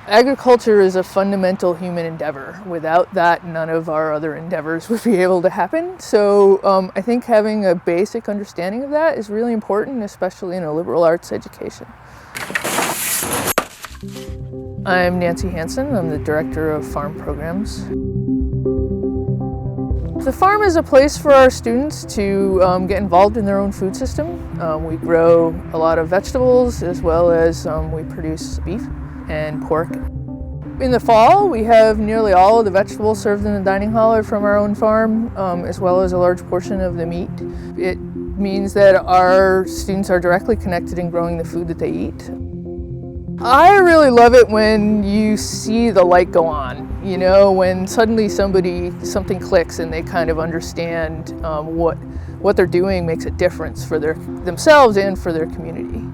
Agriculture is a fundamental human endeavor. Without that, none of our other endeavors would be able to happen. So I think having a basic understanding of that is really important, especially in a liberal arts education. I'm Nancy Hansen. I'm the Director of Farm Programs. The farm is a place for our students to get involved in their own food system. We grow a lot of vegetables, as well as we produce beef and pork. In the fall, we have nearly all of the vegetables served in the dining hall are from our own farm, as well as a large portion of the meat. It means that our students are directly connected in growing the food that they eat. I really love it when you see the light go on, when suddenly something clicks and they kind of understand what they're doing makes a difference for themselves and for their community.